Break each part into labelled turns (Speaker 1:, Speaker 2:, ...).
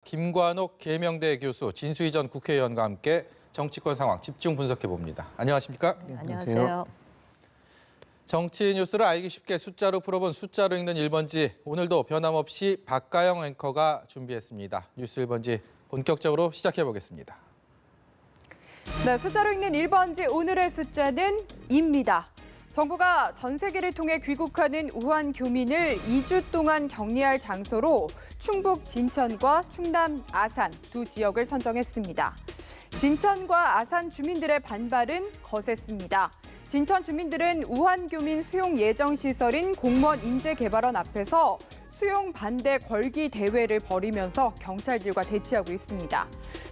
Speaker 1: 김관옥 계명대 교수, 진수희 전 국회의원과 함께 정치권 상황 집중 분석해 봅니다. 안녕하십니까?
Speaker 2: 네, 안녕하세요.
Speaker 1: 정치 뉴스를 알기 쉽게 숫자로 풀어본 숫자로 읽는 1번지, 오늘도 변함없이 박가영 앵커가 준비했습니다. 뉴스 1번지 본격적으로 시작해 보겠습니다.
Speaker 2: 네, 숫자로 읽는 1번지 오늘의 숫자는 2입니다. 정부가 전 세계를 통해 귀국하는 우한 교민을 2주 동안 격리할 장소로 충북 진천과 충남 아산 두 지역을 선정했습니다. 진천과 아산 주민들의 반발은 거셌습니다. 진천 주민들은 우한 교민 수용 예정 시설인 공무원 인재개발원 앞에서 수용 반대 걸기 대회를 벌이면서 경찰들과 대치하고 있습니다.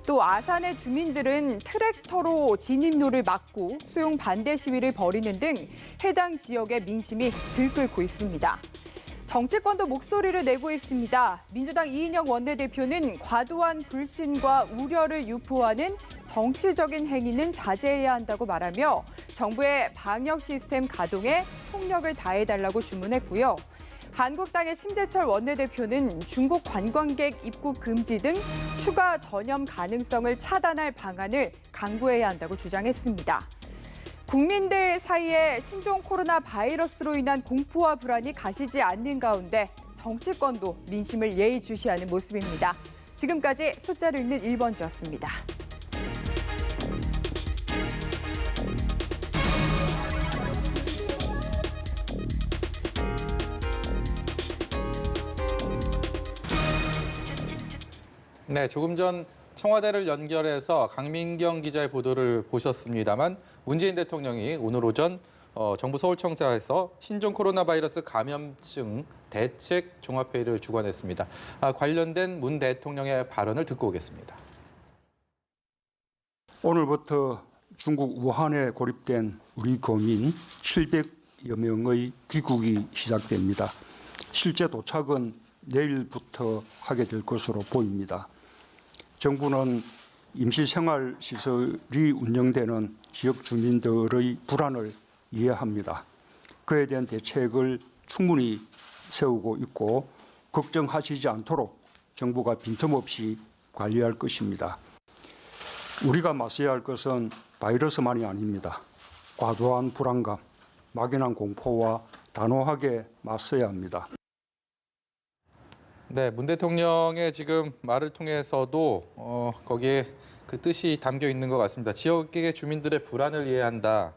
Speaker 2: 또 아산의 주민들은 트랙터로 진입로를 막고 수용 반대 시위를 벌이는 등 해당 지역의 민심이 들끓고 있습니다. 정치권도 목소리를 내고 있습니다. 민주당 이인영 원내대표는 과도한 불신과 우려를 유포하는 정치적인 행위는 자제해야 한다고 말하며 정부의 방역 시스템 가동에 총력을 다해달라고 주문했고요. 한국당의 심재철 원내대표는 중국 관광객 입국 금지 등 추가 전염 가능성을 차단할 방안을 강구해야 한다고 주장했습니다. 국민들 사이에 신종 코로나 바이러스로 인한 공포와 불안이 가시지 않는 가운데 정치권도 민심을 예의주시하는 모습입니다. 지금까지 숫자를 읽는 1번지였습니다.
Speaker 1: 네, 조금 전 청와대를 연결해서 강민경 기자의 보도를 보셨습니다만 문재인 대통령이 오늘 오전 정부 서울청사에서 신종 코로나 바이러스 감염증 대책 종합회의를 주관했습니다. 관련된 문 대통령의 발언을 듣고 오겠습니다.
Speaker 3: 오늘부터 중국 우한에 고립된 우리 교민 700여 명의 귀국이 시작됩니다. 실제 도착은 내일부터 하게 될 것으로 보입니다. 정부는 임시생활시설이 운영되는 지역 주민들의 불안을 이해합니다. 그에 대한 대책을 충분히 세우고 있고 걱정하시지 않도록 정부가 빈틈없이 관리할 것입니다. 우리가 맞서야 할 것은 바이러스만이 아닙니다. 과도한 불안감, 막연한 공포와 단호하게 맞서야 합니다.
Speaker 1: 네, 문 대통령의 지금 말을 통해서도 거기에 그 뜻이 담겨 있는 것 같습니다. 지역의 주민들의 불안을 이해한다.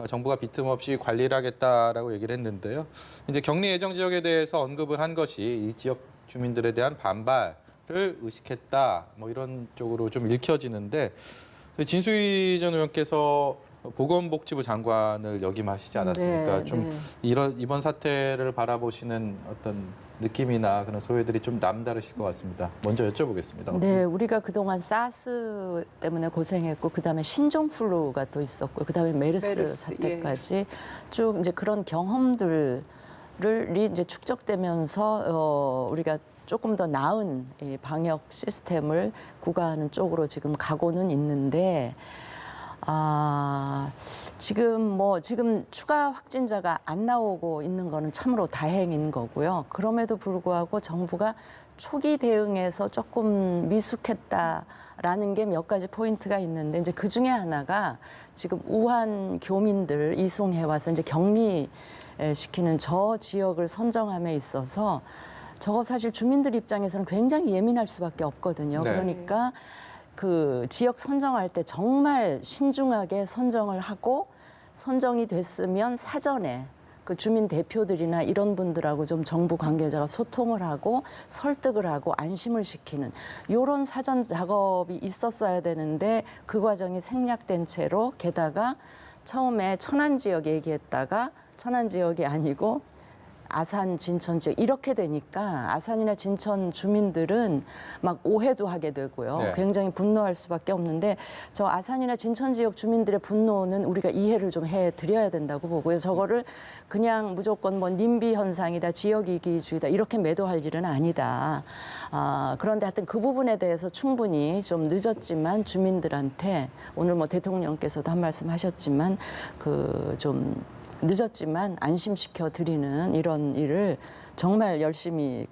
Speaker 1: 정부가 빈틈없이 관리를 하겠다라고 얘기를 했는데요. 이제 격리 예정 지역에 대해서 언급을 한 것이 이 지역 주민들에 대한 반발을 의식했다. 뭐 이런 쪽으로 좀 읽혀지는데 진수희 전 의원께서 보건복지부 장관을 역임하시지 않았습니까?
Speaker 4: 네,
Speaker 1: 좀
Speaker 4: 네.
Speaker 1: 이번 사태를 바라보시는 어떤 느낌이나 그런 소회들이 좀 남다르실 것 같습니다. 먼저 여쭤보겠습니다.
Speaker 4: 네, 우리가 그동안 사스 때문에 고생했고, 그다음에 신종플루가 또 있었고, 그다음에 메르스 사태까지 쭉 이제 그런 경험들이 이제 축적되면서 우리가 조금 더 나은 이 방역 시스템을 구가하는 쪽으로 지금 가고는 있는데. 지금 추가 확진자가 안 나오고 있는 거는 참으로 다행인 거고요. 그럼에도 불구하고 정부가 초기 대응에서 조금 미숙했다라는 게 몇 가지 포인트가 있는데, 이제 그 중에 하나가 지금 우한 교민들 이송해 와서 이제 격리시키는 저 지역을 선정함에 있어서 저거 사실 주민들 입장에서는 굉장히 예민할 수밖에 없거든요.
Speaker 1: 네.
Speaker 4: 그러니까 그 지역 선정할 때 정말 신중하게 선정을 하고, 선정이 됐으면 사전에 그 주민 대표들이나 이런 분들하고 좀 정부 관계자가 소통을 하고 설득을 하고 안심을 시키는 이런 사전 작업이 있었어야 되는데, 그 과정이 생략된 채로, 게다가 처음에 천안 지역 얘기했다가 천안 지역이 아니고 아산, 진천 지역 이렇게 되니까 아산이나 진천 주민들은 막 오해도 하게 되고요.
Speaker 1: 네.
Speaker 4: 굉장히 분노할 수밖에 없는데, 저 아산이나 진천 지역 주민들의 분노는 우리가 이해를 좀 해드려야 된다고 보고요. 저거를 그냥 무조건 뭐 님비 현상이다, 지역 이기주의다 이렇게 매도할 일은 아니다. 그런데 하여튼 그 부분에 대해서 충분히 좀 늦었지만 주민들한테 오늘 뭐 대통령께서도 한 말씀 하셨지만 그 좀 늦었지만 안심시켜 드리는 이런 일을 정말 열심히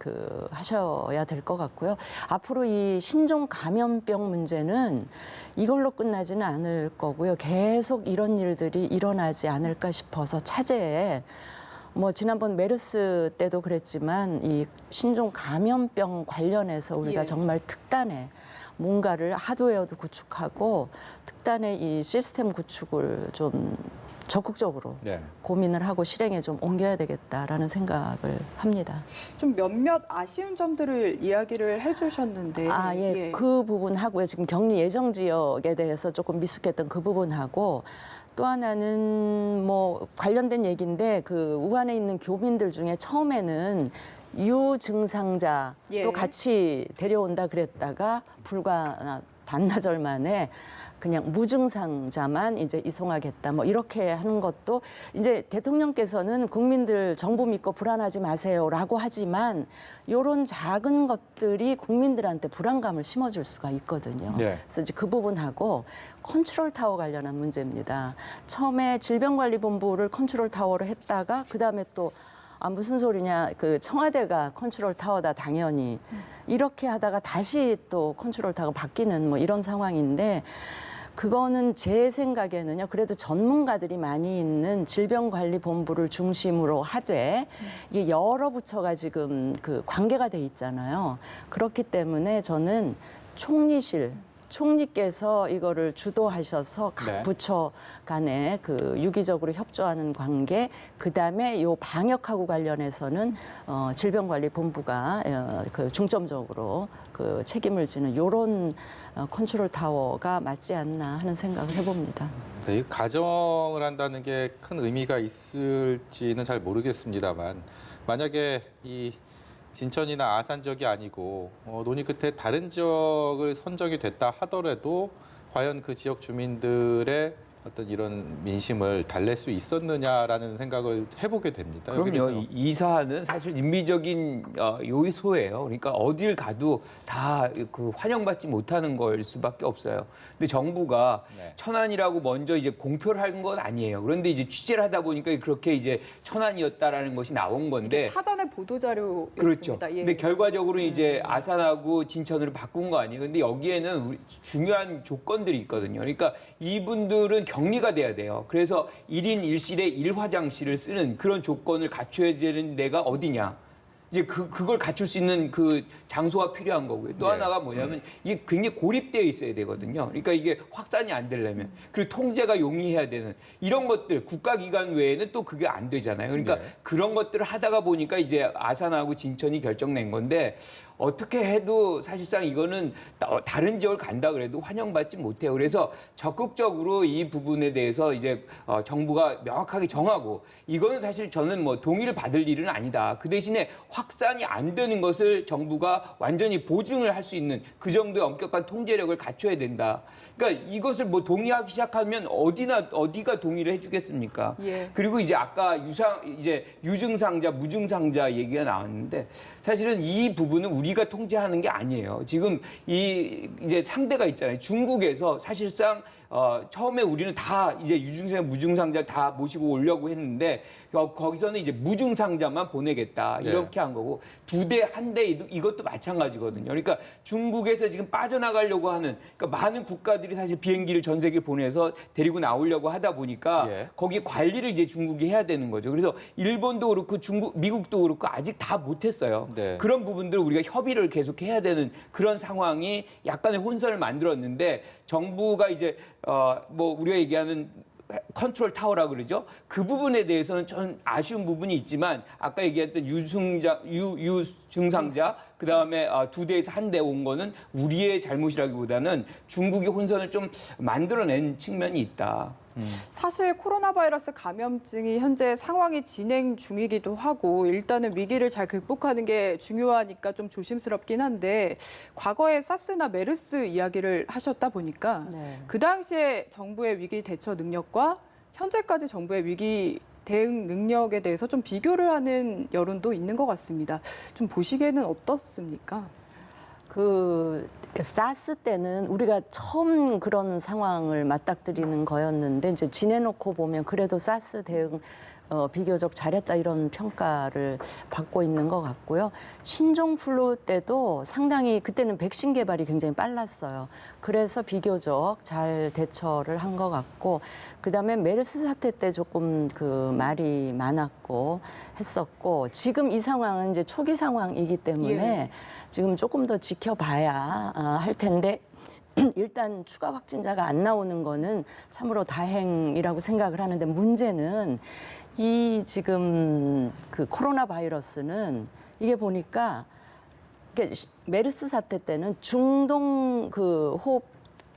Speaker 4: 하셔야 될 것 같고요. 앞으로 이 신종 감염병 문제는 이걸로 끝나지는 않을 거고요. 계속 이런 일들이 일어나지 않을까 싶어서 차제에 지난번 메르스 때도 그랬지만 이 신종 감염병 관련해서 우리가
Speaker 2: 예.
Speaker 4: 정말 특단의 뭔가를 하드웨어도 구축하고 특단의 이 시스템 구축을 좀 적극적으로
Speaker 1: 네.
Speaker 4: 고민을 하고 실행에 좀 옮겨야 되겠다라는 생각을 합니다.
Speaker 2: 좀 몇몇 아쉬운 점들을 이야기를 해주셨는데.
Speaker 4: 예. 그 부분하고요. 지금 격리 예정 지역에 대해서 조금 미숙했던 그 부분하고 또 하나는 관련된 얘기인데 우한에 있는 교민들 중에 처음에는 유증상자
Speaker 2: 예.
Speaker 4: 또 같이 데려온다 그랬다가 불과 반나절 만에 그냥 무증상자만 이제 이송하겠다 이렇게 하는 것도 이제 대통령께서는 국민들 정부 믿고 불안하지 마세요라고 하지만 이런 작은 것들이 국민들한테 불안감을 심어줄 수가 있거든요.
Speaker 1: 네.
Speaker 4: 그래서 이제 그 부분하고 컨트롤 타워 관련한 문제입니다. 처음에 질병관리본부를 컨트롤 타워로 했다가 그 다음에 또 무슨 소리냐, 청와대가 컨트롤 타워다 당연히 이렇게 하다가 다시 또 컨트롤 타워가 바뀌는 이런 상황인데 그거는 제 생각에는요. 그래도 전문가들이 많이 있는 질병관리본부를 중심으로 하되 이게 여러 부처가 지금 관계가 돼 있잖아요. 그렇기 때문에 저는 총리께서 이거를 주도하셔서 각
Speaker 1: 네.
Speaker 4: 부처 간에 유기적으로 협조하는 관계, 그다음에 요 방역하고 관련해서는 질병관리본부가 중점적으로 책임을 지는 요런 컨트롤 타워가 맞지 않나 하는 생각을 해봅니다.
Speaker 1: 네, 이 가정을 한다는 게 큰 의미가 있을지는 잘 모르겠습니다만 만약에 이 진천이나 아산 지역이 아니고 논의 끝에 다른 지역을 선정이 됐다 하더라도 과연 그 지역 주민들의 어떤 이런 민심을 달랠 수 있었느냐라는 생각을 해보게 됩니다.
Speaker 5: 그럼요.
Speaker 1: 그래서
Speaker 5: 이 사안은 사실 인위적인 요소예요. 그러니까 어딜 가도 다 환영받지 못하는 걸 수밖에 없어요. 근데 정부가
Speaker 1: 네.
Speaker 5: 천안이라고 먼저 이제 공표를 한 건 아니에요. 그런데 이제 취재를 하다 보니까 그렇게 이제 천안이었다라는 것이 나온 건데.
Speaker 2: 사전에 보도 자료였습니다.
Speaker 5: 그렇죠.
Speaker 2: 예.
Speaker 5: 근데 결과적으로 이제 아산하고 진천으로 바꾼 거 아니에요. 근데 여기에는 중요한 조건들이 있거든요. 그러니까 이분들은 격리가 돼야 돼요. 그래서 1인 1실에 1화장실을 쓰는 그런 조건을 갖춰야 되는 데가 어디냐. 이제 그걸 갖출 수 있는 장소가 필요한 거고요. 또
Speaker 1: 네.
Speaker 5: 하나가 뭐냐면 이게 굉장히 고립되어 있어야 되거든요. 그러니까 이게 확산이 안 되려면 그리고 통제가 용이해야 되는 이런 것들 국가기관 외에는 또 그게 안 되잖아요. 그러니까
Speaker 1: 네.
Speaker 5: 그런 것들을 하다가 보니까 이제 아산하고 진천이 결정낸 건데 어떻게 해도 사실상 이거는 다른 지역을 간다 그래도 환영받지 못해요. 그래서 적극적으로 이 부분에 대해서 이제 정부가 명확하게 정하고 이거는 사실 저는 동의를 받을 일은 아니다. 그 대신에 확산이 안 되는 것을 정부가 완전히 보증을 할 수 있는 그 정도의 엄격한 통제력을 갖춰야 된다. 그러니까 이것을 동의하기 시작하면 어디가 동의를 해주겠습니까?
Speaker 2: 예.
Speaker 5: 그리고 이제 아까 유증상자, 무증상자 얘기가 나왔는데 사실은 이 부분은 우리가 통제하는 게 아니에요. 지금 이제 상대가 있잖아요. 중국에서 사실상 처음에 우리는 다 이제 유증상자, 무증상자 다 모시고 오려고 했는데 거기서는 이제 무증상자만 보내겠다 이렇게 한 거고 2대 1대 이것도 마찬가지거든요. 그러니까 중국에서 지금 빠져나가려고 하는 그러니까 많은 국가들이 사실 비행기를 전 세계에 보내서 데리고 나오려고 하다 보니까 거기 관리를 이제 중국이 해야 되는 거죠. 그래서 일본도 그렇고 미국도 그렇고 아직 다 못했어요.
Speaker 1: 네.
Speaker 5: 그런 부분들을 우리가 협의를 계속 해야 되는 그런 상황이 약간의 혼선을 만들었는데 정부가 이제 우리가 얘기하는 컨트롤 타워라 그러죠. 그 부분에 대해서는 전 아쉬운 부분이 있지만 아까 얘기했던 유증상자 그다음에 2대에서 1대 온 거는 우리의 잘못이라기보다는 중국이 혼선을 좀 만들어낸 측면이 있다.
Speaker 2: 사실 코로나 바이러스 감염증이 현재 상황이 진행 중이기도 하고 일단은 위기를 잘 극복하는 게 중요하니까 좀 조심스럽긴 한데 과거에 사스나 메르스 이야기를 하셨다 보니까
Speaker 4: 네.
Speaker 2: 그 당시에 정부의 위기 대처 능력과 현재까지 정부의 위기 대응 능력에 대해서 좀 비교를 하는 여론도 있는 것 같습니다. 좀 보시기에는 어떻습니까?
Speaker 4: 사스 때는 우리가 처음 그런 상황을 맞닥뜨리는 거였는데 이제 지내놓고 보면 그래도 사스 대응 비교적 잘했다 이런 평가를 받고 있는 것 같고요. 신종플루 때도 상당히 그때는 백신 개발이 굉장히 빨랐어요. 그래서 비교적 잘 대처를 한 것 같고, 그다음에 메르스 사태 때 조금 그 말이 많았고 했었고, 지금 이 상황은 이제 초기 상황이기 때문에 지금 조금 더 지켜봐야 할 텐데. 일단 추가 확진자가 안 나오는 거는 참으로 다행이라고 생각을 하는데, 문제는 이 지금 그 코로나 바이러스는 이게 보니까 이게 메르스 사태 때는 중동 그 호흡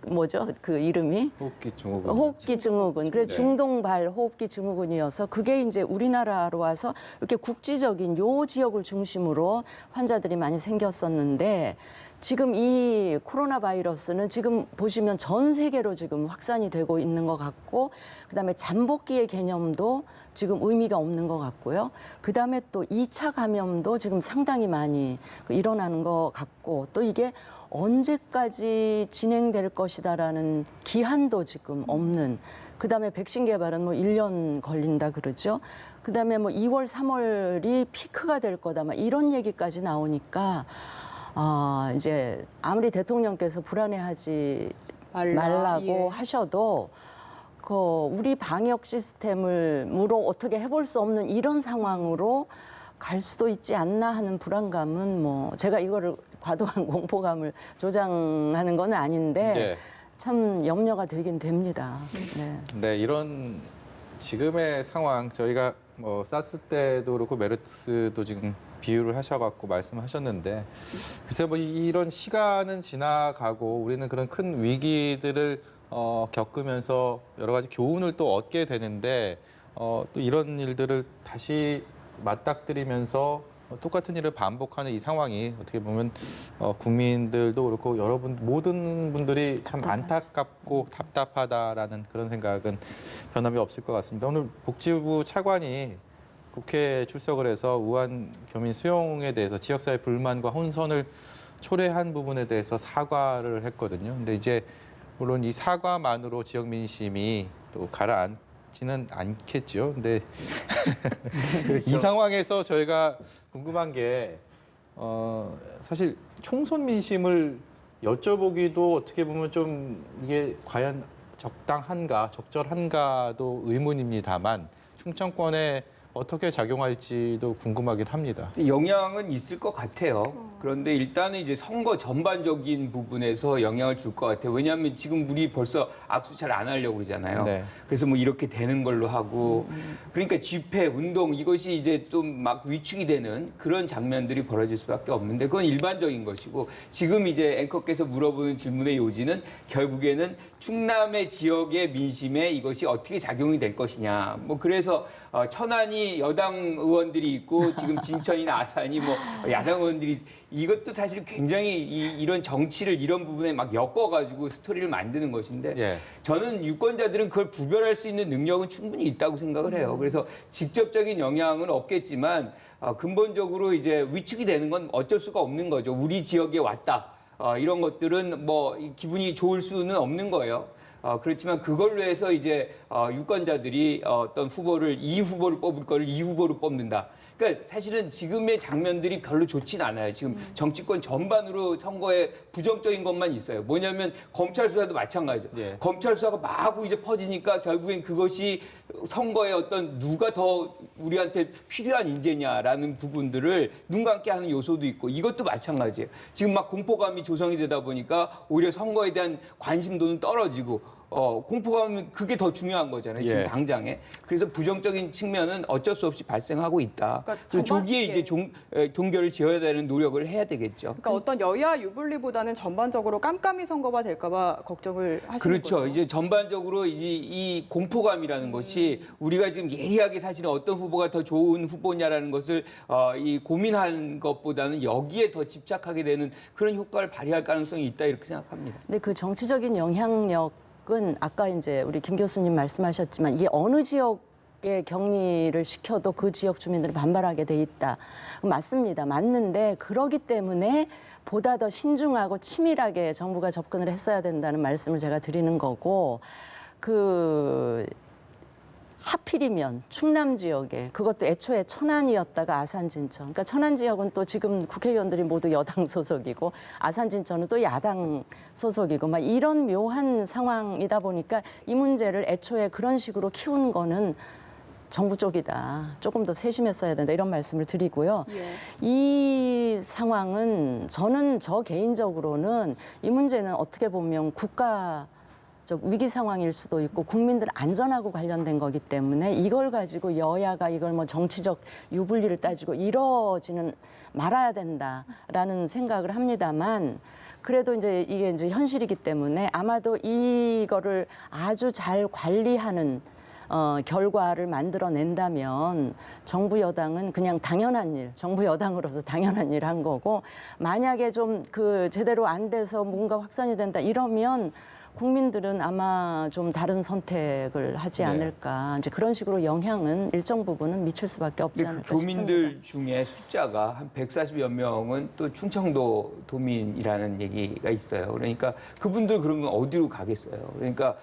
Speaker 4: 뭐죠? 그 이름이
Speaker 1: 호흡기 증후군.
Speaker 4: 호흡기 증후군. 그래서
Speaker 1: 네.
Speaker 4: 중동발 호흡기 증후군이어서 그게 이제 우리나라로 와서 이렇게 국지적인 요 지역을 중심으로 환자들이 많이 생겼었는데, 지금 이 코로나 바이러스는 지금 보시면 전 세계로 지금 확산이 되고 있는 것 같고, 그다음에 잠복기의 개념도 지금 의미가 없는 것 같고요. 그다음에 또 2차 감염도 지금 상당히 많이 일어나는 것 같고, 또 이게 언제까지 진행될 것이다라는 기한도 지금 없는. 그다음에 백신 개발은 뭐 1년 걸린다 그러죠. 그다음에 뭐 2월, 3월이 피크가 될 거다, 막 이런 얘기까지 나오니까 이제 아무리 대통령께서 불안해하지 말라고 하셔도 그 우리 방역 시스템으로 어떻게 해볼 수 없는 이런 상황으로 갈 수도 있지 않나 하는 불안감은, 뭐 제가 이거를 과도한 공포감을 조장하는 건 아닌데
Speaker 1: 네.
Speaker 4: 참 염려가 되긴 됩니다. 네.
Speaker 1: 네, 이런 지금의 상황, 저희가 뭐 사스 때도 그렇고 메르스도 지금 비유를 하셔갖고 말씀하셨는데, 글쎄 뭐 이런 시간은 지나가고 우리는 그런 큰 위기들을 겪으면서 여러 가지 교훈을 또 얻게 되는데, 또 이런 일들을 다시 맞닥뜨리면서 똑같은 일을 반복하는 이 상황이 어떻게 보면 국민들도 그렇고 여러분 모든 분들이 참 안타깝고 답답하다라는 그런 생각은 변함이 없을 것 같습니다. 오늘 복지부 차관이 국회에 출석을 해서 우한 교민 수용에 대해서 지역사회 불만과 혼선을 초래한 부분에 대해서 사과를 했거든요. 근데 이제 물론 이 사과만으로 지역 민심이 또 가라앉지는 않겠죠. 근데 이 상황에서 저희가 궁금한 게 사실 총선 민심을 여쭤보기도 어떻게 보면 좀 이게 과연 적당한가, 적절한가도 의문입니다만, 충청권에 어떻게 작용할지도 궁금하긴 합니다.
Speaker 5: 영향은 있을 것 같아요. 그런데 일단은 이제 선거 전반적인 부분에서 영향을 줄 것 같아요. 왜냐하면 지금 우리 벌써 악수 잘 안 하려고 그러잖아요.
Speaker 1: 네.
Speaker 5: 그래서 뭐 이렇게 되는 걸로 하고, 그러니까 집회, 운동 이것이 이제 좀 막 위축이 되는 그런 장면들이 벌어질 수밖에 없는데, 그건 일반적인 것이고, 지금 이제 앵커께서 물어보는 질문의 요지는 결국에는 충남의 지역의 민심에 이것이 어떻게 작용이 될 것이냐. 뭐 그래서 천안이 여당 의원들이 있고 지금 진천이나 아산이 뭐 야당 의원들이, 이것도 사실 굉장히 이런 정치를 이런 부분에 막 엮어가지고 스토리를 만드는 것인데,
Speaker 1: 예.
Speaker 5: 저는 유권자들은 그걸 구별할 수 있는 능력은 충분히 있다고 생각을 해요. 그래서 직접적인 영향은 없겠지만 근본적으로 이제 위축이 되는 건 어쩔 수가 없는 거죠. 우리 지역에 왔다. 이런 것들은 뭐 기분이 좋을 수는 없는 거예요. 그렇지만 그걸로 해서 이제 유권자들이 어떤 후보를, 이 후보를 뽑을 거를 이 후보로 뽑는다. 그러니까 사실은 지금의 장면들이 별로 좋진 않아요. 지금 정치권 전반으로 선거에 부정적인 것만 있어요. 뭐냐면 검찰 수사도 마찬가지죠.
Speaker 1: 예.
Speaker 5: 검찰 수사가 마구 이제 퍼지니까 결국엔 그것이 선거에 어떤 누가 더 우리한테 필요한 인재냐라는 부분들을 눈 감게 하는 요소도 있고, 이것도 마찬가지예요. 지금 막 공포감이 조성이 되다 보니까 오히려 선거에 대한 관심도는 떨어지고, 공포감은 그게 더 중요한 거잖아요. 지금
Speaker 1: 예.
Speaker 5: 당장에. 그래서 부정적인 측면은 어쩔 수 없이 발생하고 있다.
Speaker 2: 그러니까
Speaker 5: 그래서
Speaker 2: 전반-
Speaker 5: 조기에 이제 종결을 지어야 되는 노력을 해야 되겠죠.
Speaker 2: 그러니까 어떤 여야 유불리보다는 전반적으로 깜깜이 선거가 될까봐 걱정을 하시는
Speaker 5: 그렇죠.
Speaker 2: 거죠.
Speaker 5: 이제 전반적으로 이제 이 공포감이라는 것이 우리가 지금 예리하게 사실은 어떤 후보가 더 좋은 후보냐라는 것을 이 고민하는 것보다는 여기에 더 집착하게 되는 그런 효과를 발휘할 가능성이 있다, 이렇게 생각합니다.
Speaker 4: 근데 그 정치적인 영향력은 아까 이제 우리 김 교수님 말씀하셨지만, 이게 어느 지역에 격리를 시켜도 그 지역 주민들이 반발하게 돼 있다. 맞습니다. 맞는데 그러기 때문에 보다 더 신중하고 치밀하게 정부가 접근을 했어야 된다는 말씀을 제가 드리는 거고, 하필이면 충남 지역에 그것도 애초에 천안이었다가 아산진천. 그러니까 천안 지역은 또 지금 국회의원들이 모두 여당 소속이고 아산진천은 또 야당 소속이고 막 이런 묘한 상황이다 보니까 이 문제를 애초에 그런 식으로 키운 거는 정부 쪽이다. 조금 더 세심했어야 된다. 이런 말씀을 드리고요. 이 상황은 저 개인적으로는 이 문제는 어떻게 보면 국가적 위기 상황일 수도 있고 국민들 안전하고 관련된 거기 때문에 이걸 가지고 여야가 이걸 뭐 정치적 유불리를 따지고 이러지는 말아야 된다라는 생각을 합니다만 그래도 이제 이게 이제 현실이기 때문에 아마도 이거를 아주 잘 관리하는 결과를 만들어낸다면 정부 여당은 그냥 당연한 일, 정부 여당으로서 당연한 일 한 거고 만약에 좀 그 제대로 안 돼서 뭔가 확산이 된다 이러면 국민들은 아마 좀 다른 선택을 하지 않을까. 이제 그런 식으로 영향은 일정 부분은 미칠 수밖에 없지
Speaker 5: 근데
Speaker 4: 않을까
Speaker 5: 그 교민들
Speaker 4: 싶습니다.
Speaker 5: 중에 숫자가 한 140여 명은 또 충청도 도민이라는 얘기가 있어요. 그러니까 그분들 그러면 어디로 가겠어요? 그러니까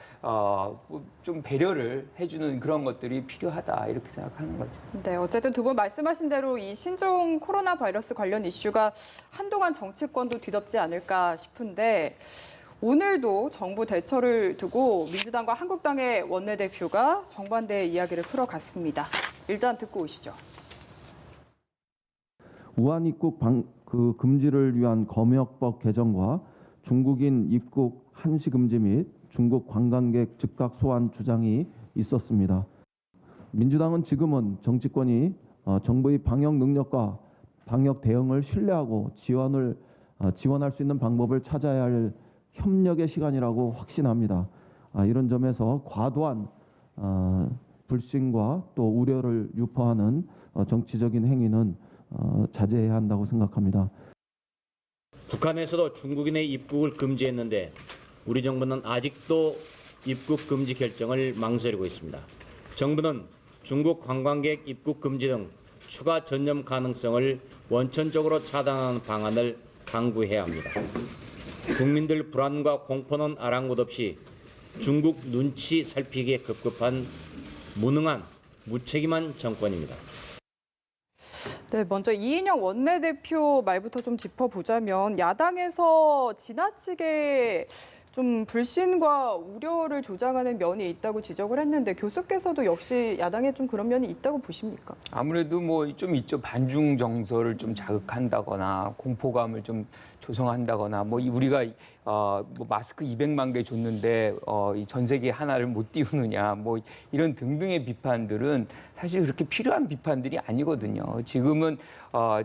Speaker 5: 좀 배려를 해주는 그런 것들이 필요하다 이렇게 생각하는 거죠.
Speaker 2: 네, 어쨌든 두 분 말씀하신 대로 이 신종 코로나 바이러스 관련 이슈가 한동안 정치권도 뒤덮지 않을까 싶은데 오늘도 정부 대처를 두고 민주당과 한국당의 원내대표가 정반대의 이야기를 풀어갔습니다. 일단 듣고 오시죠.
Speaker 6: 우한 입국 금지를 위한 검역법 개정과 중국인 입국 한시 금지 및 중국 관광객 즉각 소환 주장이 있었습니다. 민주당은 지금은 정치권이 정부의 방역 능력과 방역 대응을 신뢰하고 지원할 수 있는 방법을 찾아야 할 협력의 시간이라고 확신합니다. 이런 점에서 과도한 불신과 또 우려를 유포하는 정치적인 행위는 자제해야 한다고 생각합니다.
Speaker 7: 북한에서도 중국인의 입국을 금지했는데 우리 정부는 아직도 입국 금지 결정을 망설이고 있습니다. 정부는 중국 관광객 입국 금지 등 추가 전염 가능성을 원천적으로 차단하는 방안을 강구해야 합니다. 국민들 불안과 공포는 아랑곳 없이 중국 눈치 살피기에 급급한 무능한 무책임한 정권입니다.
Speaker 2: 네, 먼저 이인영 원내대표 말부터 좀 짚어보자면 야당에서 지나치게 좀 불신과 우려를 조장하는 면이 있다고 지적을 했는데 교수께서도 역시 야당에 좀 그런 면이 있다고 보십니까?
Speaker 5: 아무래도 뭐 좀 있죠. 반중 정서를 좀 자극한다거나 공포감을 좀 조성한다거나 뭐 우리가 뭐 마스크 200만 개 줬는데 이 전 세계 하나를 못 띄우느냐 뭐 이런 등등의 비판들은 사실 그렇게 필요한 비판들이 아니거든요. 지금은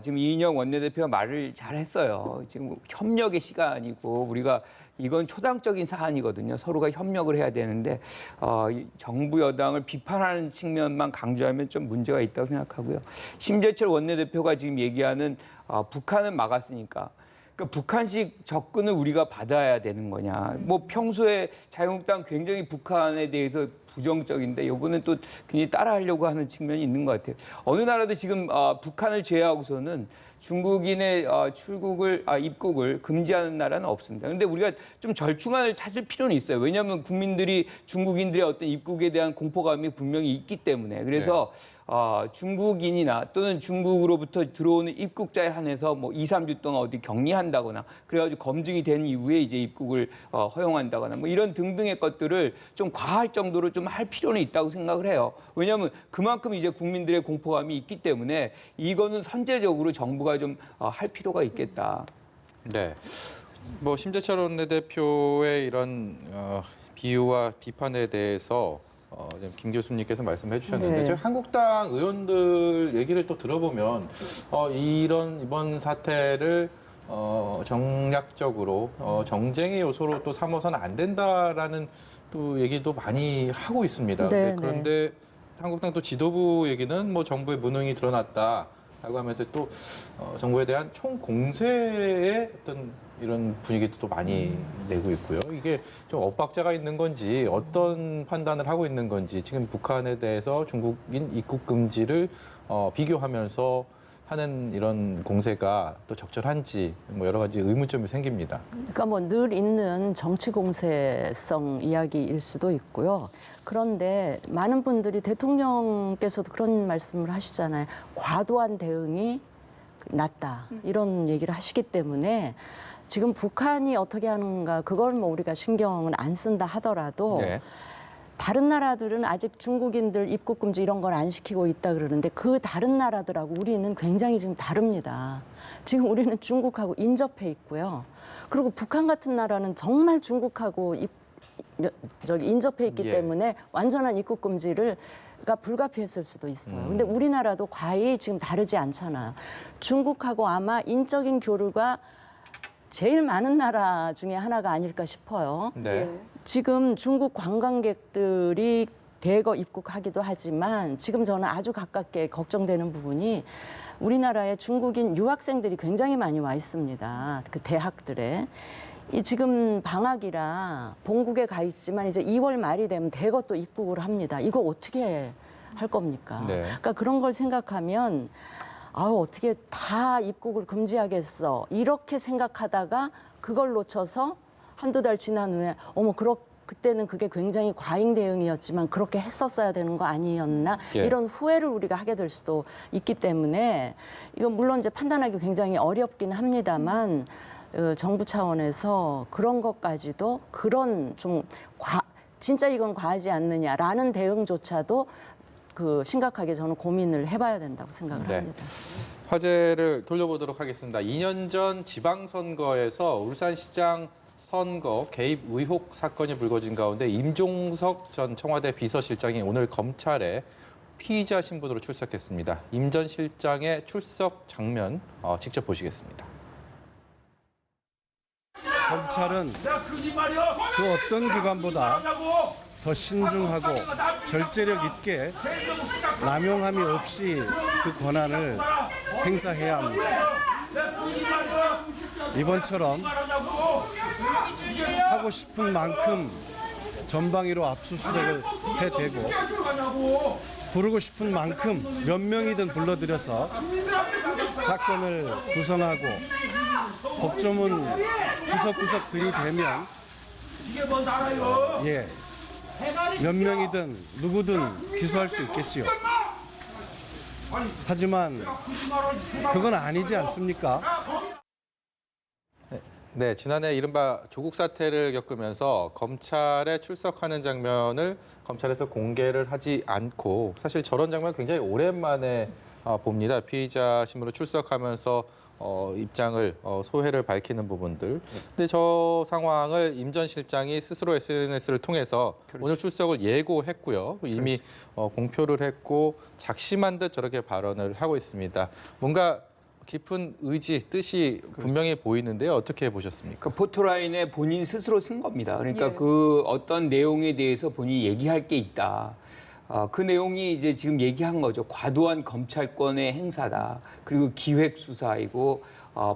Speaker 5: 지금 이인영 원내대표가 말을 잘했어요. 지금 협력의 시간이고 우리가 이건 초당적인 사안이거든요. 서로가 협력을 해야 되는데 정부 여당을 비판하는 측면만 강조하면 좀 문제가 있다고 생각하고요. 심재철 원내대표가 지금 얘기하는 북한은 막았으니까 그러니까 북한식 접근을 우리가 받아야 되는 거냐. 뭐 평소에 자유한국당 굉장히 북한에 대해서 부정적인데 이번엔 또 굉장히 따라하려고 하는 측면이 있는 것 같아요. 어느 나라도 지금 북한을 제외하고서는 중국인의 입국을 금지하는 나라는 없습니다. 그런데 우리가 좀 절충안을 찾을 필요는 있어요. 왜냐하면 국민들이 중국인들의 어떤 입국에 대한 공포감이 분명히 있기 때문에. 그래서 중국인이나 또는 중국으로부터 들어오는 입국자에 한해서 뭐 2, 3주 동안 어디 격리한다거나 그래가지고 검증이 된 이후에 이제 입국을 허용한다거나 뭐 이런 등등의 것들을 좀 과할 정도로 좀 할 필요는 있다고 생각을 해요. 왜냐하면 그만큼 이제 국민들의 공포감이 있기 때문에 이거는 선제적으로 정부가 좀 할 필요가 있겠다.
Speaker 1: 네. 뭐 심재철 원내대표의 이런 비유와 비판에 대해서 지금 김 교수님께서 말씀해 주셨는데
Speaker 4: 네.
Speaker 1: 지금 한국당 의원들 얘기를 또 들어보면 이번 사태를 정략적으로 정쟁의 요소로 또 삼아서는 안 된다라는 또 얘기도 많이 하고 있습니다.
Speaker 4: 네,
Speaker 1: 그런데 한국당 또 지도부 얘기는 뭐 정부의 무능이 드러났다라고 하면서 또 정부에 대한 총공세의 어떤 이런 분위기도 또 많이 내고 있고요. 이게 좀 엇박자가 있는 건지 어떤 판단을 하고 있는 건지 지금 북한에 대해서 중국인 입국 금지를 비교하면서 하는 이런 공세가 또 적절한지 뭐 여러 가지 의문점이 생깁니다.
Speaker 4: 그러니까 뭐 늘 있는 정치 공세성 이야기일 수도 있고요. 그런데 많은 분들이 대통령께서도 그런 말씀을 하시잖아요. 과도한 대응이 낫다 이런 얘기를 하시기 때문에 지금 북한이 어떻게 하는가 그걸 뭐 우리가 신경을 안 쓴다 하더라도
Speaker 1: 네.
Speaker 4: 다른 나라들은 아직 중국인들 입국 금지 이런 걸 안 시키고 있다 그러는데 그 다른 나라들하고 우리는 굉장히 지금 다릅니다. 지금 우리는 중국하고 인접해 있고요. 그리고 북한 같은 나라는 정말 중국하고 인접해 있기
Speaker 1: 예.
Speaker 4: 때문에 완전한 입국 금지가 불가피했을 수도 있어요. 근데 우리나라도 과히 지금 다르지 않잖아요. 중국하고 아마 인적인 교류가 제일 많은 나라 중에 하나가 아닐까 싶어요.
Speaker 1: 네.
Speaker 4: 지금 중국 관광객들이 대거 입국하기도 하지만 지금 저는 아주 가깝게 걱정되는 부분이 우리나라에 중국인 유학생들이 굉장히 많이 와 있습니다. 그 대학들에. 이 지금 방학이라 본국에 가 있지만 이제 2월 말이 되면 대거 또 입국을 합니다. 이거 어떻게 할 겁니까?
Speaker 1: 네.
Speaker 4: 그러니까 그런 걸 생각하면 아우 어떻게 다 입국을 금지하겠어 이렇게 생각하다가 그걸 놓쳐서 한두 달 지난 후에 어머 그때는 그게 굉장히 과잉 대응이었지만 그렇게 했었어야 되는 거 아니었나
Speaker 1: 예.
Speaker 4: 이런 후회를 우리가 하게 될 수도 있기 때문에 이건 물론 이제 판단하기 굉장히 어렵긴 합니다만 정부 차원에서 그런 것까지도 그런 좀 진짜 이건 과하지 않느냐라는 대응조차도 심각하게 저는 고민을 해봐야 된다고 생각을
Speaker 1: 네.
Speaker 4: 합니다.
Speaker 1: 화제를 돌려보도록 하겠습니다. 2년 전 지방선거에서 울산시장 선거 개입 의혹 사건이 불거진 가운데 임종석 전 청와대 비서실장이 오늘 검찰에 피의자 신분으로 출석했습니다. 임 전 실장의 출석 장면 직접 보시겠습니다.
Speaker 8: 검찰은 그 어떤 기관보다 더 신중하고 절제력 있게 남용함이 없이 그 권한을 행사해야 합니다. 이번처럼 하고 싶은 만큼 전방위로 압수수색을 해대고 부르고 싶은 만큼 몇 명이든 불러들여서 사건을 구성하고 법조문 구석구석 들이대면 몇 명이든 누구든 기소할 수 있겠지요. 하지만 그건 아니지 않습니까?
Speaker 1: 네, 지난해 이른바 조국 사태를 겪으면서 검찰에 출석하는 장면을 검찰에서 공개를 하지 않고 사실 저런 장면 굉장히 오랜만에 봅니다. 피의자 신분으로 출석하면서 입장을 소회를 밝히는 부분들. 근데 저 상황을 임 전 실장이 스스로 SNS를 통해서 오늘 출석을 예고했고요. 이미 공표를 했고 작심한 듯 저렇게 발언을 하고 있습니다. 뭔가 깊은 의지, 뜻이 분명히 보이는데요. 어떻게 보셨습니까?
Speaker 5: 그 포토라인에 본인 스스로 쓴 겁니다. 그러니까
Speaker 2: 예.
Speaker 5: 그 어떤 내용에 대해서 본인이 얘기할 게 있다. 그 내용이 이제 지금 얘기한 거죠. 과도한 검찰권의 행사다. 그리고 기획 수사이고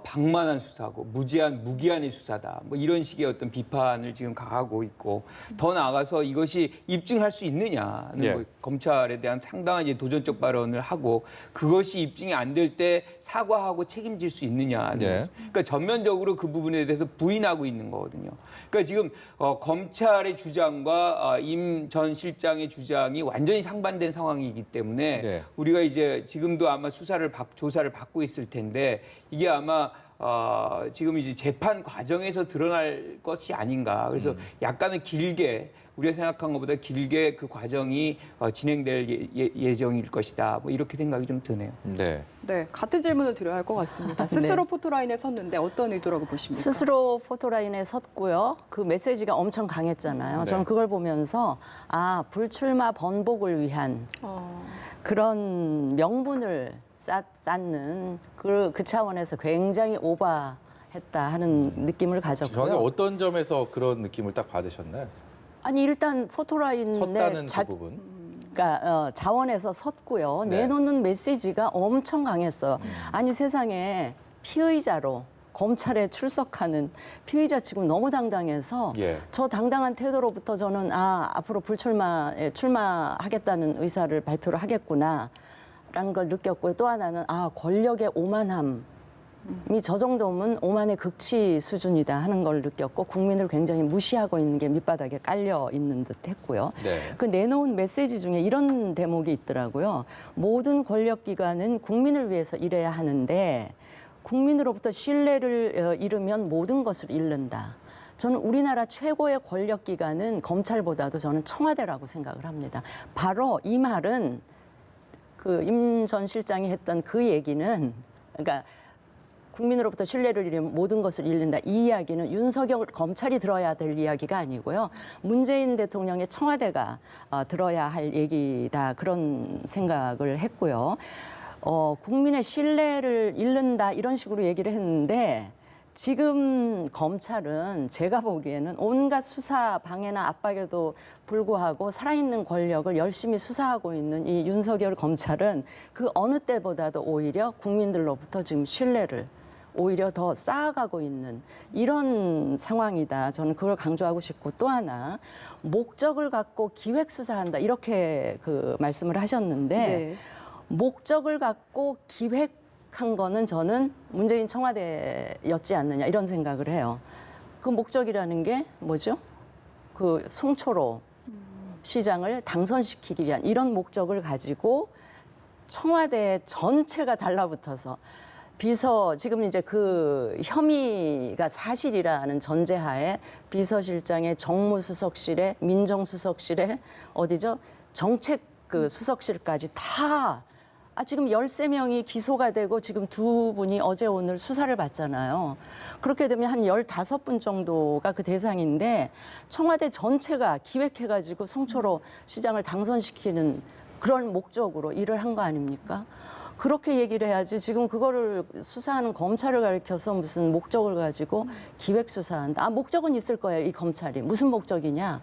Speaker 5: 방만한 수사고 무기한의 수사다. 뭐 이런 식의 어떤 비판을 지금 가하고 있고 더 나아가서 이것이 입증할 수 있느냐는
Speaker 1: 예.
Speaker 5: 뭐 검찰에 대한 상당한 이제 도전적 발언을 하고 그것이 입증이 안 될 때 사과하고 책임질 수 있느냐는
Speaker 1: 예.
Speaker 5: 거죠. 그러니까 전면적으로 그 부분에 대해서 부인하고 있는 거거든요. 그러니까 지금 검찰의 주장과 임 전 실장의 주장이 완전히 상반된 상황이기 때문에
Speaker 1: 네.
Speaker 5: 우리가 이제 지금도 아마 조사를 받고 있을 텐데 이게 아마 지금 이제 재판 과정에서 드러날 것이 아닌가. 그래서 약간은 길게 우리가 생각한 것보다 길게 그 과정이 진행될 예정일 것이다. 뭐 이렇게 생각이 좀 드네요.
Speaker 1: 네.
Speaker 2: 네, 같은 질문을 드려야 할 것 같습니다. 스스로 포토라인에 섰는데 어떤 의도라고 보십니까?
Speaker 4: 스스로 포토라인에 섰고요. 그 메시지가 엄청 강했잖아요.
Speaker 1: 네.
Speaker 4: 저는 그걸 보면서 불출마 번복을 위한 그런 명분을 쌓는 그 차원에서 굉장히 오버했다 하는 느낌을
Speaker 1: 정확히
Speaker 4: 가졌고요.
Speaker 1: 어떤 점에서 그런 느낌을 딱 받으셨나요?
Speaker 4: 아니 일단 포토라인에
Speaker 1: 섰다는 그 부분.
Speaker 4: 그러니까 자원에서 섰고요.
Speaker 1: 네.
Speaker 4: 내놓는 메시지가 엄청 강했어요. 아니 세상에 피의자로 검찰에 출석하는 피의자 치고 너무 당당해서
Speaker 1: 예.
Speaker 4: 저 당당한 태도로부터 저는 앞으로 출마하겠다는 의사를 발표를 하겠구나. 라는 걸 느꼈고요. 또 하나는 권력의 오만함이 저 정도면 오만의 극치 수준이다 하는 걸 느꼈고 국민을 굉장히 무시하고 있는 게 밑바닥에 깔려 있는 듯 했고요.
Speaker 1: 네.
Speaker 4: 그 내놓은 메시지 중에 이런 대목이 있더라고요. 모든 권력기관은 국민을 위해서 일해야 하는데 국민으로부터 신뢰를 잃으면 모든 것을 잃는다. 저는 우리나라 최고의 권력기관은 검찰보다도 저는 청와대라고 생각을 합니다. 바로 이 말은 그 임 전 실장이 했던 그 얘기는, 그러니까 국민으로부터 신뢰를 잃으면 모든 것을 잃는다. 이 이야기는 윤석열 검찰이 들어야 될 이야기가 아니고요. 문재인 대통령의 청와대가 들어야 할 얘기다. 그런 생각을 했고요. 국민의 신뢰를 잃는다 이런 식으로 얘기를 했는데 지금 검찰은 제가 보기에는 온갖 수사 방해나 압박에도 불구하고 살아있는 권력을 열심히 수사하고 있는 이 윤석열 검찰은 그 어느 때보다도 오히려 국민들로부터 지금 신뢰를 오히려 더 쌓아가고 있는 이런 상황이다. 저는 그걸 강조하고 싶고 또 하나 목적을 갖고 기획 수사한다 이렇게 그 말씀을 하셨는데
Speaker 2: 네.
Speaker 4: 목적을 갖고 기획한 거는 저는 문재인 청와대였지 않느냐 이런 생각을 해요. 그 목적이라는 게 뭐죠? 그 송초로 시장을 당선시키기 위한 이런 목적을 가지고 청와대 전체가 달라붙어서 지금 이제 그 혐의가 사실이라는 전제하에 비서실장의 정무수석실에 민정수석실에 어디죠? 정책 그 수석실까지 다 지금 13명이 기소가 되고 지금 2분이 어제 오늘 수사를 받잖아요. 그렇게 되면 한 15분 정도가 그 대상인데 청와대 전체가 기획해가지고 송초로 시장을 당선시키는 그런 목적으로 일을 한 거 아닙니까? 그렇게 얘기를 해야지 지금 그거를 수사하는 검찰을 가리켜서 무슨 목적을 가지고 기획 수사한다. 목적은 있을 거예요, 이 검찰이. 무슨 목적이냐?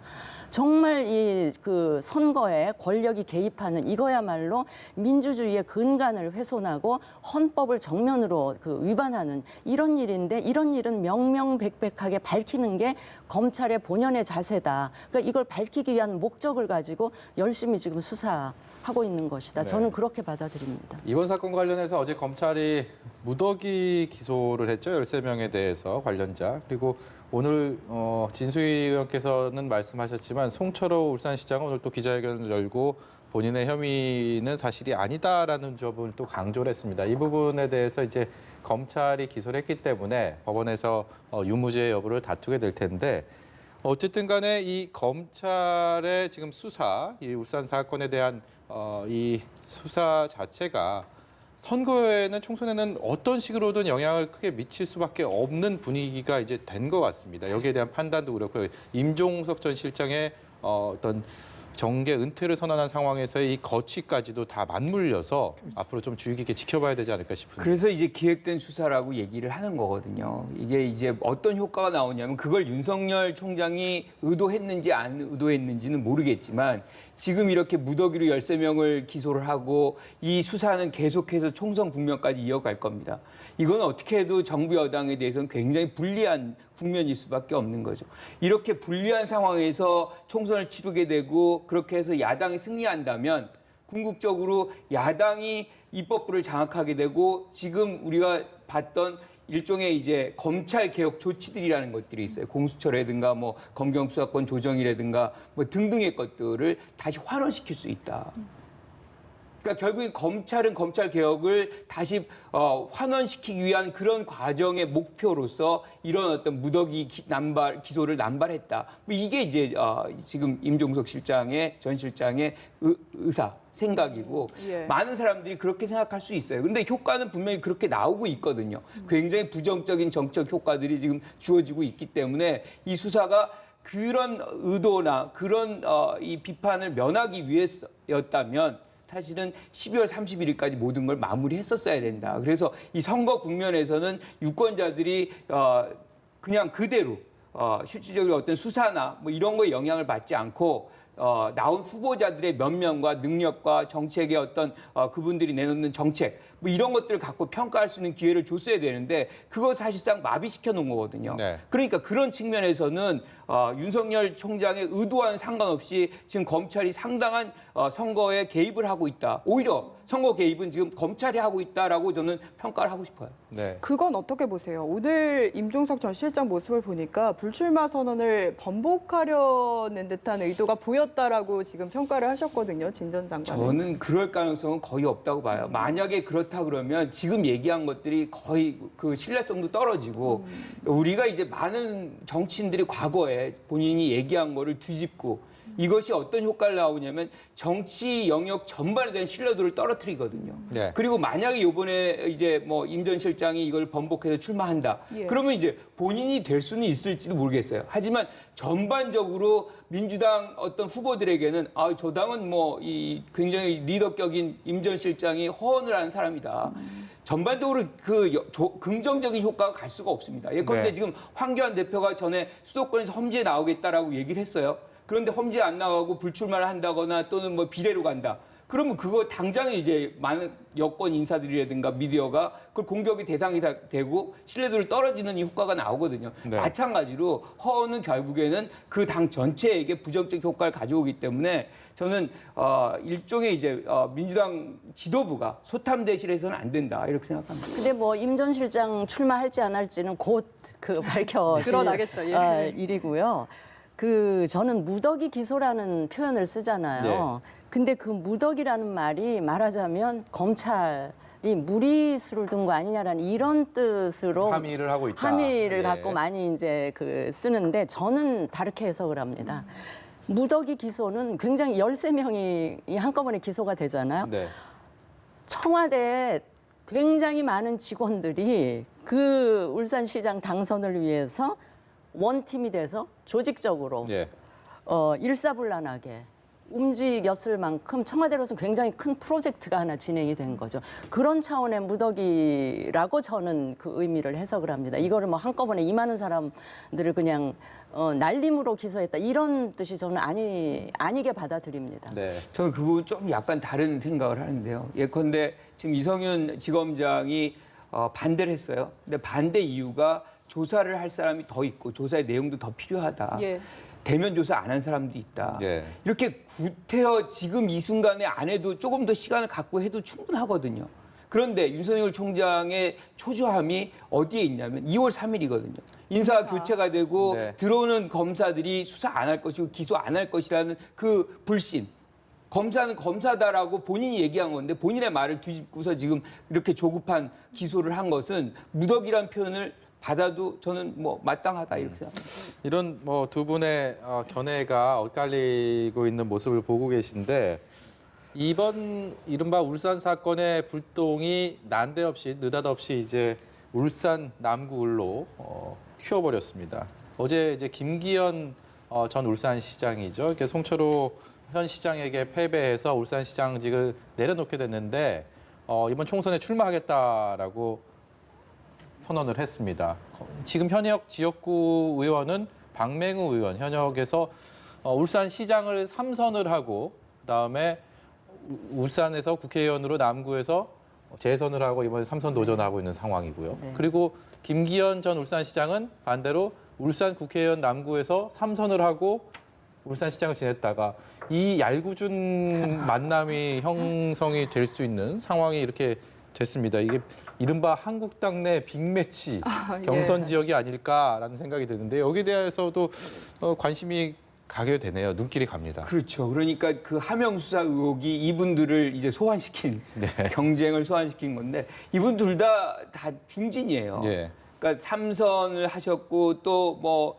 Speaker 4: 정말 이 그 선거에 권력이 개입하는 이거야말로 민주주의의 근간을 훼손하고 헌법을 정면으로 그 위반하는 이런 일인데 이런 일은 명명백백하게 밝히는 게 검찰의 본연의 자세다. 그러니까 이걸 밝히기 위한 목적을 가지고 열심히 지금 수사하고 있는 것이다.
Speaker 1: 네.
Speaker 4: 저는 그렇게 받아들입니다.
Speaker 1: 이번 사건 관련해서 어제 검찰이 무더기 기소를 했죠. 13명에 대해서 관련자. 그리고 오늘 진수희 의원께서는 말씀하셨지만 송철호 울산시장은 오늘 또 기자회견을 열고 본인의 혐의는 사실이 아니다라는 점을 또 강조를 했습니다. 이 부분에 대해서 이제 검찰이 기소를 했기 때문에 법원에서 유무죄 여부를 다투게 될 텐데 어쨌든 간에 이 검찰의 지금 수사, 이 울산 사건에 대한 이 수사 자체가 선거에는 총선에는 어떤 식으로든 영향을 크게 미칠 수밖에 없는 분위기가 이제 된 것 같습니다. 여기에 대한 판단도 그렇고 임종석 전 실장의 어떤 정계 은퇴를 선언한 상황에서의 이 거취까지도 다 맞물려서 앞으로 좀 주의 깊게 지켜봐야 되지 않을까 싶습니다.
Speaker 5: 그래서 이제 기획된 수사라고 얘기를 하는 거거든요. 이게 이제 어떤 효과가 나오냐면 그걸 윤석열 총장이 의도했는지 안 의도했는지는 모르겠지만 지금 이렇게 무더기로 13명을 기소를 하고 이 수사는 계속해서 총선 국면까지 이어갈 겁니다. 이건 어떻게 해도 정부 여당에 대해서는 굉장히 불리한 국면일 수밖에 없는 거죠. 이렇게 불리한 상황에서 총선을 치르게 되고 그렇게 해서 야당이 승리한다면 궁극적으로 야당이 입법부를 장악하게 되고 지금 우리가 봤던 일종의 이제 검찰 개혁 조치들이라는 것들이 있어요. 공수처라든가 뭐 검경 수사권 조정이라든가 뭐 등등의 것들을 다시 환원시킬 수 있다. 그러니까 결국에 검찰은 검찰 개혁을 다시 환원시키기 위한 그런 과정의 목표로서 이런 어떤 무더기 기소를 남발했다. 뭐 이게 이제 지금 임종석 전 실장의 의사 생각이고
Speaker 2: 예.
Speaker 5: 많은 사람들이 그렇게 생각할 수 있어요. 그런데 효과는 분명히 그렇게 나오고 있거든요. 굉장히 부정적인 정책 효과들이 지금 주어지고 있기 때문에 이 수사가 그런 의도나 그런 이 비판을 면하기 위해서였다면 사실은 12월 31일까지 모든 걸 마무리했었어야 된다. 그래서 이 선거 국면에서는 유권자들이 그냥 그대로 실질적으로 어떤 수사나 뭐 이런 거에 영향을 받지 않고 나온 후보자들의 면면과 능력과 정책의 어떤 그분들이 내놓는 정책 뭐 이런 것들을 갖고 평가할 수 있는 기회를 줬어야 되는데 그거 사실상 마비시켜 놓은 거거든요.
Speaker 1: 네.
Speaker 5: 그러니까 그런 측면에서는 윤석열 총장의 의도와는 상관없이 지금 검찰이 상당한 선거에 개입을 하고 있다. 오히려 선거 개입은 지금 검찰이 하고 있다라고 저는 평가를 하고 싶어요.
Speaker 1: 네.
Speaker 2: 그건 어떻게 보세요? 오늘 임종석 전 실장 모습을 보니까 불출마 선언을 번복하려는 듯한 의도가 보였다라고 지금 평가를 하셨거든요. 진 전 장관은.
Speaker 5: 저는 그럴 가능성은 거의 없다고 봐요. 만약에 그렇다 그러면 지금 얘기한 것들이 거의 그 신뢰성도 떨어지고 우리가 이제 많은 정치인들이 과거에 본인이 얘기한 거를 뒤집고 이것이 어떤 효과를 나오냐면 정치 영역 전반에 대한 신뢰도를 떨어뜨리거든요.
Speaker 1: 네.
Speaker 5: 그리고 만약에 이번에 이제 뭐 임 전 실장이 이걸 번복해서 출마한다.
Speaker 2: 예.
Speaker 5: 그러면 이제 본인이 될 수는 있을지도 모르겠어요. 하지만 전반적으로 민주당 어떤 후보들에게는 저 당은 뭐 이 굉장히 리더격인 임 전 실장이 허언을 하는 사람이다. 전반적으로 긍정적인 효과가 갈 수가 없습니다. 예컨대
Speaker 1: 네.
Speaker 5: 지금 황교안 대표가 전에 수도권에서 험지에 나오겠다라고 얘기를 했어요. 그런데 험지에 안 나가고 불출마를 한다거나 또는 뭐 비례로 간다. 그러면 그거 당장에 이제 많은 여권 인사들이라든가 미디어가 그걸 공격의 대상이 되고 신뢰도를 떨어지는 이 효과가 나오거든요.
Speaker 1: 네.
Speaker 5: 마찬가지로 허언은 결국에는 그 당 전체에게 부정적 효과를 가져오기 때문에 저는 일종의 이제 민주당 지도부가 소탐대실해서는 안 된다 이렇게 생각합니다.
Speaker 4: 근데 뭐 임 전 실장 출마할지 안 할지는 곧 밝혀질
Speaker 2: 드러나겠죠. 예.
Speaker 4: 일이고요. 저는 무더기 기소라는 표현을 쓰잖아요. 근데 그 무더기라는 말이 말하자면 검찰이 무리수를 둔 거 아니냐라는 이런 뜻으로
Speaker 1: 함의를 하고 있다.
Speaker 4: 함의를
Speaker 1: 예.
Speaker 4: 갖고 많이 이제 쓰는데 저는 다르게 해석을 합니다. 무더기 기소는 굉장히 13명이 한꺼번에 기소가 되잖아요.
Speaker 1: 네.
Speaker 4: 청와대에 굉장히 많은 직원들이 그 울산시장 당선을 위해서 원팀이 돼서 조직적으로
Speaker 1: 예.
Speaker 4: 일사불란하게 움직였을 만큼 청와대로서는 굉장히 큰 프로젝트가 하나 진행이 된 거죠. 그런 차원의 무더기라고 저는 그 의미를 해석을 합니다. 이거를 뭐 한꺼번에 이 많은 사람들을 그냥 날림으로 기소했다 이런 뜻이 저는 아니게 받아들입니다.
Speaker 1: 네.
Speaker 5: 저는 그 부분 좀 약간 다른 생각을 하는데요. 예컨대 지금 이성윤 지검장이 반대를 했어요. 근데 반대 이유가 조사를 할 사람이 더 있고 조사의 내용도 더 필요하다.
Speaker 2: 예.
Speaker 5: 대면 조사 안 한 사람도 있다.
Speaker 1: 예.
Speaker 5: 이렇게 구태여 지금 이 순간에 안 해도 조금 더 시간을 갖고 해도 충분하거든요. 그런데 윤석열 총장의 초조함이 어디에 있냐면 2월 3일이거든요. 인사가 교체가 되고
Speaker 1: 네.
Speaker 5: 들어오는 검사들이 수사 안 할 것이고 기소 안 할 것이라는 그 불신. 검사는 검사다라고 본인이 얘기한 건데 본인의 말을 뒤집고서 지금 이렇게 조급한 기소를 한 것은 무더기란 표현을 받아도 저는 뭐 마땅하다 이렇게 생각합니다.
Speaker 1: 이런 뭐 두 분의 견해가 엇갈리고 있는 모습을 보고 계신데 이번 이른바 울산 사건의 불똥이 난데없이 느닷없이 이제 울산 남구을로 튀어버렸습니다. 어제 이제 김기현 전 울산시장이죠. 이렇게 송철호 현 시장에게 패배해서 울산시장직을 내려놓게 됐는데 이번 총선에 출마하겠다라고 선언을 했습니다. 지금 현역 지역구 의원은 박맹우 의원 현역에서 울산시장을 3선을 하고 그다음에 울산에서 국회의원으로 남구에서 재선을 하고 이번에 3선 도전하고 있는 상황이고요.
Speaker 4: 네.
Speaker 1: 그리고 김기현 전 울산시장은 반대로 울산 국회의원 남구에서 3선을 하고 울산시장을 지냈다가 이 얄궂은 만남이 형성이 될 수 있는 상황이 이렇게 됐습니다. 이게 이른바 한국당 내 빅매치 경선 지역이 아닐까라는 생각이 드는데 여기에 대해서도 관심이 가게 되네요. 눈길이 갑니다.
Speaker 5: 그렇죠. 그러니까 그 하명 수사 의혹이 이분들을 이제 소환시킨 경쟁을 소환시킨 건데 이분 둘 다 중진이에요.
Speaker 1: 예.
Speaker 5: 그러니까 3선을 하셨고 또 뭐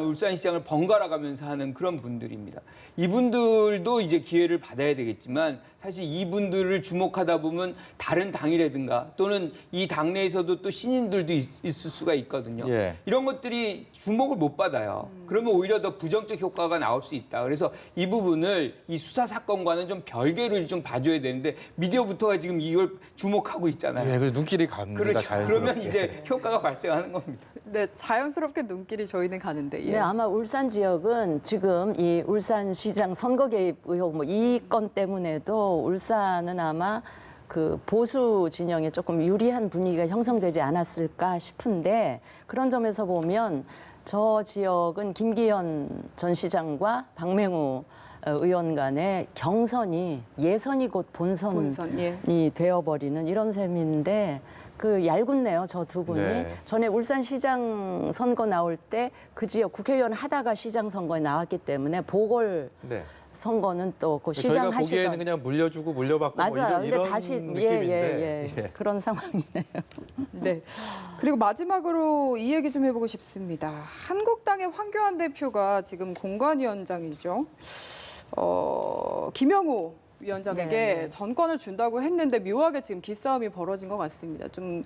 Speaker 5: 울산시장을 번갈아 가면서 하는 그런 분들입니다. 이분들도 이제 기회를 받아야 되겠지만 사실 이분들을 주목하다 보면 다른 당이라든가 또는 이 당내에서도 또 신인들도 있을 수가 있거든요.
Speaker 1: 예.
Speaker 5: 이런 것들이 주목을 못 받아요. 그러면 오히려 더 부정적 효과가 나올 수 있다. 그래서 이 부분을 이 수사 사건과는 좀 별개로 좀 봐줘야 되는데 미디어부터가 지금 이걸 주목하고 있잖아요.
Speaker 1: 예, 그 눈길이 갑니다.
Speaker 5: 그렇죠.
Speaker 1: 자연스럽게.
Speaker 5: 그러면 이제 효과가 발생하는 겁니다.
Speaker 2: 네, 자연스럽게 눈길이 저희는 가는데. 예.
Speaker 4: 네, 아마 울산 지역은 지금 이 울산시장 선거 개입 의혹 뭐 이 건 때문에도 울산은 아마 그 보수 진영에 조금 유리한 분위기가 형성되지 않았을까 싶은데 그런 점에서 보면 저 지역은 김기현 전 시장과 박맹우 의원 간의 경선이 예선이 곧 본선이
Speaker 2: 본선, 예.
Speaker 4: 되어버리는 이런 셈인데 그 얄궂네요, 저 두 분이.
Speaker 1: 네.
Speaker 4: 전에 울산시장 선거 나올 때 그 지역 국회의원 하다가 시장 선거에 나왔기 때문에 보궐
Speaker 1: 네.
Speaker 4: 선거는 또 그
Speaker 1: 저희가
Speaker 4: 시장
Speaker 1: 보기에는
Speaker 4: 하시던
Speaker 1: 그냥 물려주고 물려받고 뭐
Speaker 4: 맞아요. 근데
Speaker 1: 이런
Speaker 4: 다시
Speaker 1: 느낌인데
Speaker 4: 예. 그런 상황이네요.
Speaker 2: 네. 그리고 마지막으로 이 얘기 좀 해보고 싶습니다. 한국당의 황교안 대표가 지금 공관위원장이죠. 김영호 위원장에게
Speaker 4: 네.
Speaker 2: 전권을 준다고 했는데 묘하게 지금 기싸움이 벌어진 것 같습니다. 좀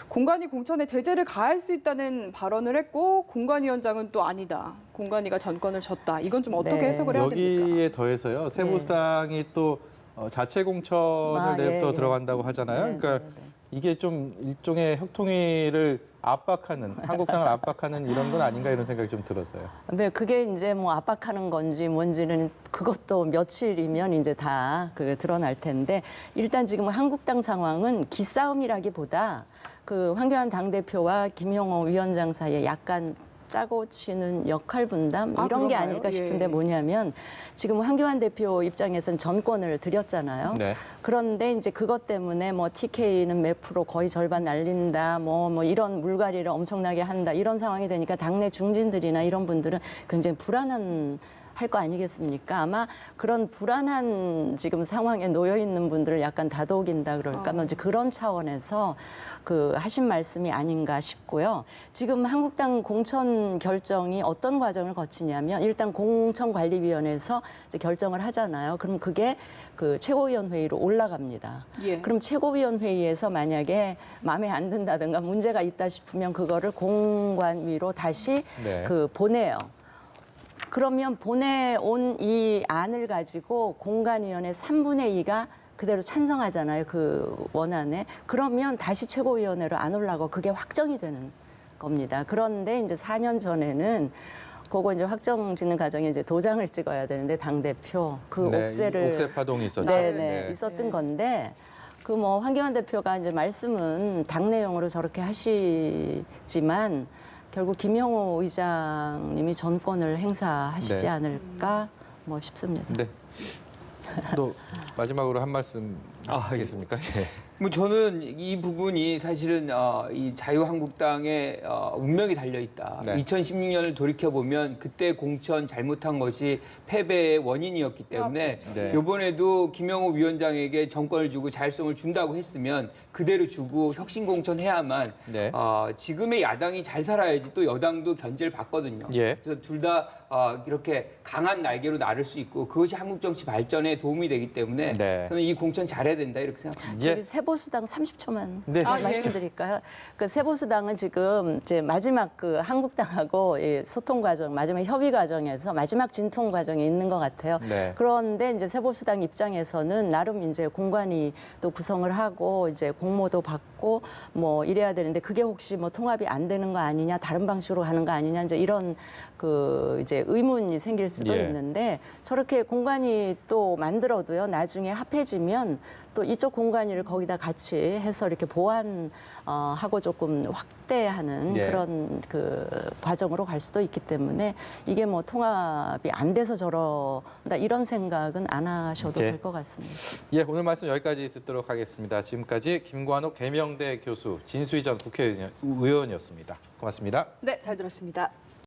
Speaker 2: 공관위 공천에 제재를 가할 수 있다는 발언을 했고 공관위원장은 또 아니다. 공관위가 전권을 줬다. 이건 좀 어떻게
Speaker 4: 네.
Speaker 2: 해석을 해야 됩니까?
Speaker 1: 여기에 더해서요. 새보수당이 또 자체 공천을 내부터
Speaker 4: 예.
Speaker 1: 들어간다고 하잖아요.
Speaker 4: 네,
Speaker 1: 그러니까
Speaker 4: 네, 네.
Speaker 1: 이게 좀 일종의 혁통위를 압박하는 한국당을 압박하는 이런 건 아닌가 이런 생각이 좀 들어서요.
Speaker 4: 네, 그게 이제 뭐 압박하는 건지 뭔지는 그것도 며칠이면 이제 다 그 드러날 텐데 일단 지금 한국당 상황은 기싸움이라기보다 그 황교안 당대표와 김영호 위원장 사이에 약간 짜고 치는 역할 분담 이런 게
Speaker 2: 그런가요?
Speaker 4: 아닐까 싶은데
Speaker 2: 예.
Speaker 4: 뭐냐면 지금 황교안 대표 입장에서는 전권을 드렸잖아요.
Speaker 1: 네.
Speaker 4: 그런데 이제 그것 때문에 뭐 TK는 몇 프로 거의 절반 날린다, 뭐 이런 물갈이를 엄청나게 한다 이런 상황이 되니까 당내 중진들이나 이런 분들은 굉장히 불안한 할 거 아니겠습니까? 아마 그런 불안한 지금 상황에 놓여 있는 분들을 약간 다독인다 그럴까, 뭐 이제 그런 차원에서 그 하신 말씀이 아닌가 싶고요. 지금 한국당 공천 결정이 어떤 과정을 거치냐면 일단 공천관리위원회에서 이제 결정을 하잖아요. 그럼 그게 그 최고위원회의로 올라갑니다.
Speaker 2: 예.
Speaker 4: 그럼 최고위원회의에서 만약에 마음에 안 든다든가 문제가 있다 싶으면 그거를 공관위로 다시
Speaker 1: 네.
Speaker 4: 그 보내요. 그러면 보내온 이 안을 가지고 공관위원회 3분의 2가 그대로 찬성하잖아요. 그 원안에. 그러면 다시 최고위원회로 안 올라가고 그게 확정이 되는 겁니다. 그런데 이제 4년 전에는 그거 이제 확정 짓는 과정에 이제 도장을 찍어야 되는데 당대표 그
Speaker 1: 네,
Speaker 4: 옥새를
Speaker 1: 옥새 파동이 있었죠.
Speaker 4: 네네 있었던 건데 그 뭐 황교안 대표가 이제 말씀은 당내용으로 저렇게 하시지만 결국 김영호 의장님이 전권을 행사하시지
Speaker 1: 네.
Speaker 4: 않을까 뭐 싶습니다.
Speaker 1: 네. 또 마지막으로 한 말씀 하시겠습니까? 예.
Speaker 5: 뭐 저는 이 부분이 사실은 이 자유한국당의 운명이 달려 있다.
Speaker 1: 네.
Speaker 5: 2016년을 돌이켜 보면 그때 공천 잘못한 것이 패배의 원인이었기 때문에
Speaker 1: 네.
Speaker 5: 이번에도 김영호 위원장에게 정권을 주고 자율성을 준다고 했으면 그대로 주고 혁신 공천해야만
Speaker 1: 네.
Speaker 5: 지금의 야당이 잘 살아야지 또 여당도 견제를 받거든요.
Speaker 1: 예.
Speaker 5: 그래서 둘 다 이렇게 강한 날개로 나를 수 있고 그것이 한국 정치 발전에 도움이 되기 때문에
Speaker 1: 네.
Speaker 5: 저는 이 공천 잘해야 된다 이렇게 생각합니다.
Speaker 1: 예.
Speaker 4: 저기 세보수당 30초만
Speaker 1: 네.
Speaker 4: 말씀드릴까요? 그 세보수당은 지금 이제 마지막 그 한국당하고 이 소통 과정, 마지막 협의 과정에서 마지막 진통 과정에 있는 것 같아요.
Speaker 1: 네.
Speaker 4: 그런데 이제 세보수당 입장에서는 나름 이제 공관이 또 구성을 하고 이제 공모도 받고 뭐 이래야 되는데 그게 혹시 뭐 통합이 안 되는 거 아니냐, 다른 방식으로 가는 거 아니냐 이제 이런 그 이제 의문이 생길 수도
Speaker 1: 예.
Speaker 4: 있는데 저렇게 공관이 또 만들어도요 나중에 합해지면 또 이쪽 공간을 거기다 같이 해서 이렇게 보완하고 조금 확대하는
Speaker 1: 예.
Speaker 4: 그런 그 과정으로 갈 수도 있기 때문에 이게 뭐 통합이 안 돼서 저런다 이런 생각은 안 하셔도
Speaker 1: 예.
Speaker 4: 될 것 같습니다.
Speaker 1: 예, 오늘 말씀 여기까지 듣도록 하겠습니다. 지금까지 김관옥 계명대 교수, 진수희 전 국회의원이었습니다. 고맙습니다.
Speaker 2: 네, 잘 들었습니다.